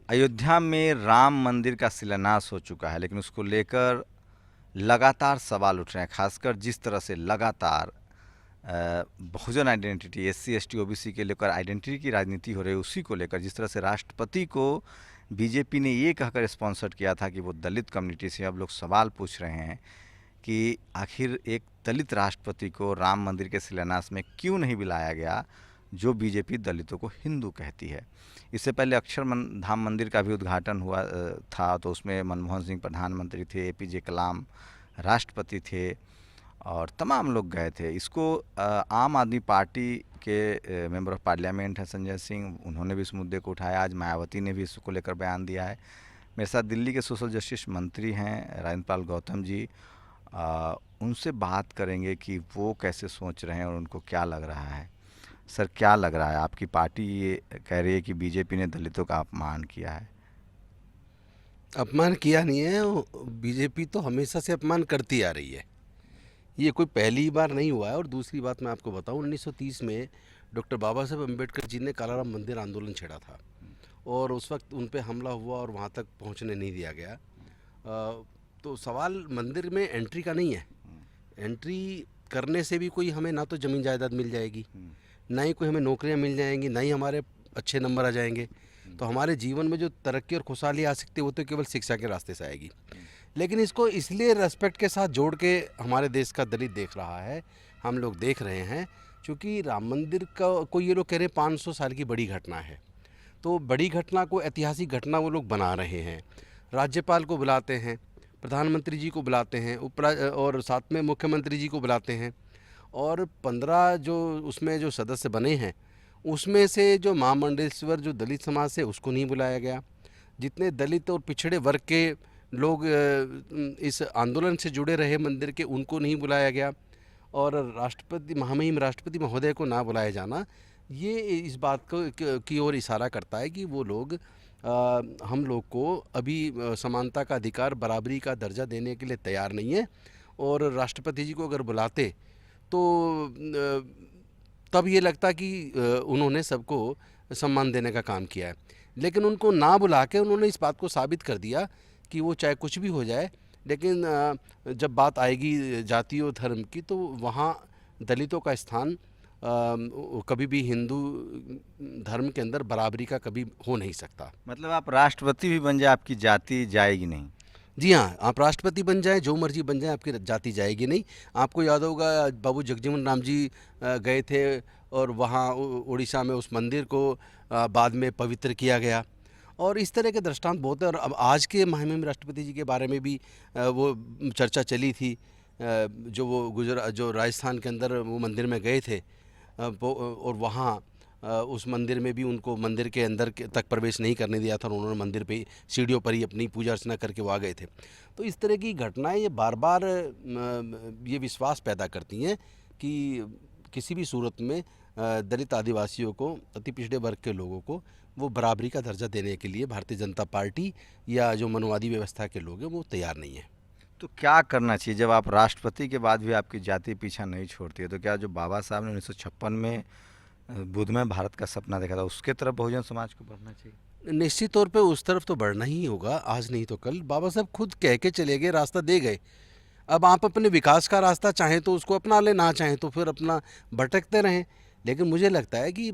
अयोध्या में राम मंदिर का शिलान्यास हो चुका है, लेकिन उसको लेकर लगातार सवाल उठ रहे हैं। खासकर जिस तरह से लगातार बहुजन आइडेंटिटी, एससी एसटी ओबीसी के लेकर आइडेंटिटी की राजनीति हो रही है, उसी को लेकर जिस तरह से राष्ट्रपति को बीजेपी ने ये कहकर स्पॉन्सर किया था कि वो दलित कम्युनिटी से, अब लोग सवाल पूछ रहे हैं कि आखिर एक दलित राष्ट्रपति को राम मंदिर के शिलान्यास में क्यों नहीं बुलाया गया, जो बीजेपी दलितों को हिंदू कहती है। इससे पहले धाम मंदिर का भी उद्घाटन हुआ था, तो उसमें मनमोहन सिंह प्रधानमंत्री थे, एपीजे कलाम राष्ट्रपति थे और तमाम लोग गए थे। इसको आम आदमी पार्टी के मेंबर ऑफ पार्लियामेंट हैं संजय सिंह, उन्होंने भी इस मुद्दे को उठाया। आज मायावती ने भी इसको लेकर बयान दिया है। मेरे साथ दिल्ली के सोशल जस्टिस मंत्री हैं राजेंद्र पाल गौतम जी, उनसे बात करेंगे कि वो कैसे सोच रहे हैं और उनको क्या लग रहा है। सर, क्या लग रहा है? आपकी पार्टी ये कह रही है कि बीजेपी ने दलितों का अपमान किया है। अपमान किया नहीं है, बीजेपी तो हमेशा से अपमान करती आ रही है। ये कोई पहली बार नहीं हुआ है। और दूसरी बात मैं आपको बताऊं, 1930 में डॉक्टर बाबा साहब अम्बेडकर जी ने कालाराम मंदिर आंदोलन छेड़ा था और उस वक्त उन पे हमला हुआ और वहाँ तक पहुँचने नहीं दिया गया। तो सवाल मंदिर में एंट्री का नहीं है। एंट्री करने से भी कोई हमें ना तो ज़मीन जायदाद मिल जाएगी, ना ही कोई हमें नौकरियाँ मिल जाएंगी, ना ही हमारे अच्छे नंबर आ जाएंगे। तो हमारे जीवन में जो तरक्की और खुशहाली आ सकती है वो तो केवल शिक्षा के रास्ते से आएगी। लेकिन इसको इसलिए रेस्पेक्ट के साथ जोड़ के हमारे देश का दलित देख रहा है, हम लोग देख रहे हैं, क्योंकि राम मंदिर का को ये लोग कह रहे हैं 500 साल की बड़ी घटना है। तो बड़ी घटना को ऐतिहासिक घटना वो लोग बना रहे हैं। राज्यपाल को बुलाते हैं, प्रधानमंत्री जी को बुलाते हैं, और साथ में मुख्यमंत्री जी को बुलाते हैं। और 15 जो उसमें जो सदस्य बने हैं उसमें से जो महामंडलेश्वर जो दलित समाज से उसको नहीं बुलाया गया। जितने दलित और पिछड़े वर्ग के लोग इस आंदोलन से जुड़े रहे मंदिर के, उनको नहीं बुलाया गया। और राष्ट्रपति महामहिम राष्ट्रपति महोदय को ना बुलाया जाना, ये इस बात को की ओर इशारा करता है कि वो लोग हम लोग को अभी समानता का अधिकार, बराबरी का दर्जा देने के लिए तैयार नहीं है। और राष्ट्रपति जी को अगर बुलाते तो तब ये लगता कि उन्होंने सबको सम्मान देने का काम किया है। लेकिन उनको ना बुला के उन्होंने इस बात को साबित कर दिया कि वो चाहे कुछ भी हो जाए, लेकिन जब बात आएगी जाति और धर्म की तो वहाँ दलितों का स्थान कभी भी हिंदू धर्म के अंदर बराबरी का कभी हो नहीं सकता। मतलब आप राष्ट्रपति भी बन जाए, आपकी जाति जाएगी नहीं? जी हाँ, आप राष्ट्रपति बन जाएं, जो मर्जी बन जाएं, आपकी जाति जाएगी नहीं। आपको याद होगा बाबू जगजीवन राम जी गए थे और वहाँ उड़ीसा में उस मंदिर को बाद में पवित्र किया गया। और इस तरह के दृष्टांत बहुत है। और अब आज के महामहिम राष्ट्रपति जी के बारे में भी वो चर्चा चली थी, जो राजस्थान के अंदर वो मंदिर में गए थे, और वहाँ उस मंदिर में भी उनको मंदिर के अंदर तक प्रवेश नहीं करने दिया था और उन्होंने मंदिर पे सीढ़ियों पर ही अपनी पूजा अर्चना करके वो आ गए थे। तो इस तरह की घटनाएं ये बार बार ये विश्वास पैदा करती हैं कि किसी भी सूरत में दलित आदिवासियों को, अति पिछड़े वर्ग के लोगों को वो बराबरी का दर्जा देने के लिए भारतीय जनता पार्टी या जो मनवादी व्यवस्था के लोग हैं वो तैयार नहीं है। तो क्या करना चाहिए? जब आप राष्ट्रपति के बाद भी आपकी जाति पीछा नहीं छोड़ती है, तो क्या जो बाबा साहब ने 1956 में बुद्धमय भारत का सपना देखा था, उसके तरफ बहुजन समाज को बढ़ना चाहिए? निश्चित तौर पे उस तरफ तो बढ़ना ही होगा, आज नहीं तो कल। बाबा साहब खुद कह के चले गए, रास्ता दे गए। अब आप अपने विकास का रास्ता चाहें तो उसको अपना लें, ना चाहें तो फिर अपना भटकते रहें। लेकिन मुझे लगता है कि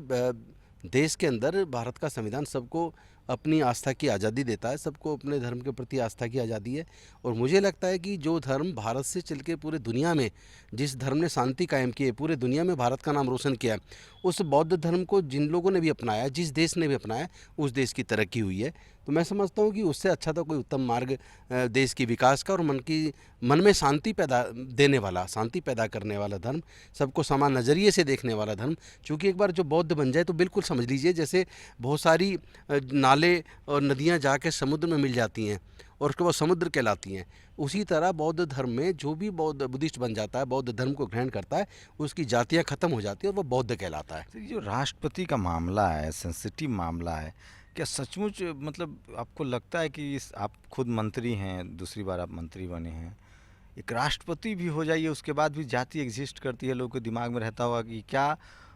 देश के अंदर भारत का संविधान सबको अपनी आस्था की आज़ादी देता है, सबको अपने धर्म के प्रति आस्था की आज़ादी है। और मुझे लगता है कि जो धर्म भारत से चल के पूरे दुनिया में, जिस धर्म ने शांति कायम की है, पूरे दुनिया में भारत का नाम रोशन किया, उस बौद्ध धर्म को जिन लोगों ने भी अपनाया, जिस देश ने भी अपनाया, उस देश की तरक्की हुई है। तो मैं समझता हूँ कि उससे अच्छा तो कोई उत्तम मार्ग देश की विकास का और मन में शांति देने वाला, शांति पैदा करने वाला धर्म, सबको समान नज़रिए से देखने वाला धर्म। क्योंकि एक बार जो बौद्ध बन जाए तो बिल्कुल समझ लीजिए जैसे बहुत सारी नाले और नदियाँ जाके समुद्र में मिल जाती हैं और उसके बाद समुद्र कहलाती हैं। उसी तरह बौद्ध धर्म में जो भी बुद्धिस्ट बन जाता है, बौद्ध धर्म को ग्रहण करता है, उसकी जातियाँ ख़त्म हो जाती है और वह बौद्ध कहलाता है। तो ये जो राष्ट्रपति का मामला है, सेंसिटिव मामला है, क्या सचमुच मतलब आपको लगता है कि आप खुद मंत्री हैं, दूसरी बार आप मंत्री बने हैं, एक राष्ट्रपति भी हो जाइए उसके बाद भी जाति एग्जिस्ट करती है? लोगों के दिमाग में रहता होगा कि क्या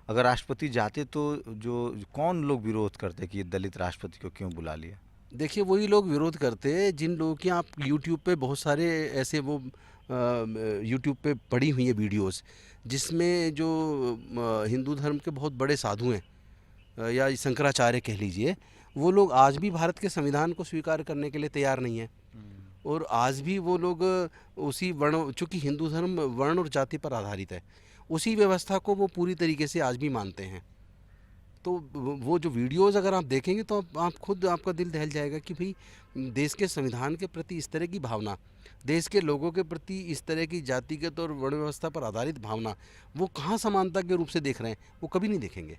अगर राष्ट्रपति जाते तो जो कौन लोग विरोध करते कि ये दलित राष्ट्रपति को क्यों बुला लिया? देखिए वही लोग विरोध करते हैं जिन लोगों की आप यूट्यूब पे बहुत सारे ऐसे वो यूट्यूब पे पड़ी हुई है वीडियोस जिसमें जो हिंदू धर्म के बहुत बड़े साधु हैं, या शंकराचार्य कह लीजिए, वो लोग आज भी भारत के संविधान को स्वीकार करने के लिए तैयार नहीं है। और आज भी वो लोग उसी वर्ण, चूँकि हिंदू धर्म वर्ण और जाति पर आधारित है, उसी व्यवस्था को वो पूरी तरीके से आज भी मानते हैं। तो वो जो वीडियोस अगर आप देखेंगे तो आप खुद आपका दिल दहल जाएगा कि भाई देश के संविधान के प्रति इस तरह की भावना, देश के लोगों के प्रति इस तरह की जातिगत और वर्ण व्यवस्था पर आधारित भावना, वो कहाँ समानता के रूप से देख रहे हैं, वो कभी नहीं देखेंगे।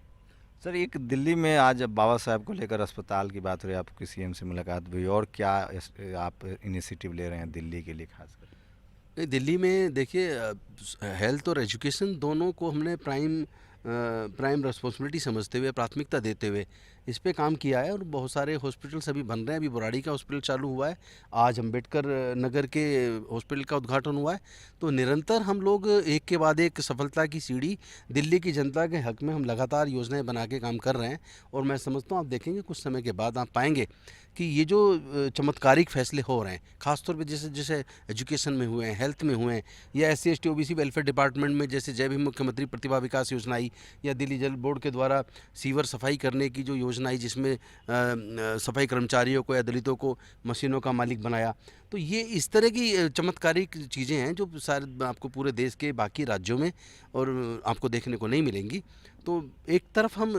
सर, एक दिल्ली में आज बाबा साहब को लेकर अस्पताल की बात हो रही है, आपकी सीएम से मुलाकात हुई, और क्या आप इनिशिएटिव ले रहे हैं दिल्ली के लिए खासकर? दिल्ली में देखिए हेल्थ और एजुकेशन दोनों को हमने प्राइम रिस्पॉन्सिबिलिटी समझते हुए, प्राथमिकता देते हुए इस पे काम किया है। और बहुत सारे हॉस्पिटल्स अभी बन रहे हैं। अभी बुराड़ी का हॉस्पिटल चालू हुआ है, आज अंबेडकर नगर के हॉस्पिटल का उद्घाटन हुआ है। तो निरंतर हम लोग एक के बाद एक सफलता की सीढ़ी दिल्ली की जनता के हक में हम लगातार योजनाएं बना के काम कर रहे हैं। और मैं समझता हूँ आप देखेंगे कुछ समय के बाद आप पाएंगे कि ये जो चमत्कारिक फैसले हो रहे हैं, खासतौर पे जैसे जैसे एजुकेशन में हुए हैं, हेल्थ में हुए हैं, या SC ST OBC welfare department में जैसे जय भीम मुख्यमंत्री प्रतिभा विकास योजना आई, या दिल्ली जल बोर्ड के द्वारा सीवर सफाई करने की जो योजना आई जिसमें सफाई कर्मचारियों को या दलितों को मशीनों का मालिक बनाया। तो ये इस तरह की चमत्कारिक चीज़ें हैं जो शायद आपको पूरे देश के बाकी राज्यों में और आपको देखने को नहीं मिलेंगी। तो एक तरफ हम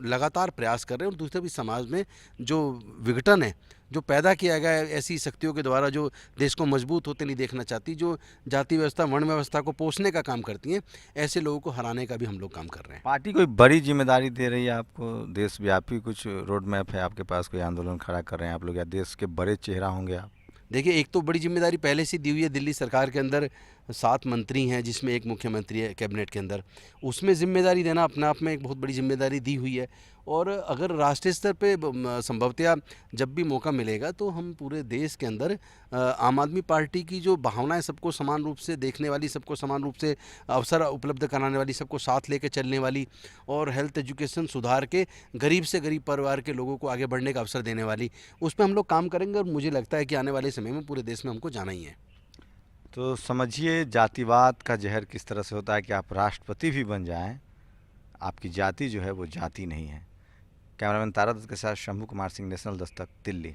लगातार प्रयास कर रहे हैं और दूसरी तरफ इस समाज में जो विघटन है, जो पैदा किया गया है ऐसी शक्तियों के द्वारा जो देश को मजबूत होते नहीं देखना चाहती, जो जाति व्यवस्था वर्ण व्यवस्था को पोषने का काम करती हैं, ऐसे लोगों को हराने का भी हम लोग काम कर रहे हैं। पार्टी कोई बड़ी जिम्मेदारी दे रही है आपको? देशव्यापी कुछ रोड मैप है आपके पास? कोई आंदोलन खड़ा कर रहे हैं आप लोग, या देश के बड़े चेहरा होंगे आप? देखिए एक तो बड़ी जिम्मेदारी पहले से दी हुई है। दिल्ली सरकार के अंदर 7 मंत्री हैं जिसमें एक मुख्यमंत्री है कैबिनेट के अंदर, उसमें जिम्मेदारी देना अपने आप में एक बहुत बड़ी जिम्मेदारी दी हुई है। और अगर राष्ट्रीय स्तर पे संभवतया जब भी मौका मिलेगा तो हम पूरे देश के अंदर आम आदमी पार्टी की जो भावनाएं, सबको समान रूप से देखने वाली, सबको समान रूप से अवसर उपलब्ध कराने वाली, सबको साथ लेके चलने वाली, और हेल्थ एजुकेशन सुधार के गरीब से गरीब परिवार के लोगों को आगे बढ़ने का अवसर देने वाली, उस पर हम लोग काम करेंगे। और मुझे लगता है कि आने वाले समय में पूरे देश में हमको जाना ही है। तो समझिए जातिवाद का जहर किस तरह से होता है कि आप राष्ट्रपति भी बन जाएं, आपकी जाति जो है वो जाति नहीं है। कैमरामैन तारा दत्त के साथ शंभू कुमार सिंह, नेशनल दस्तक, दिल्ली।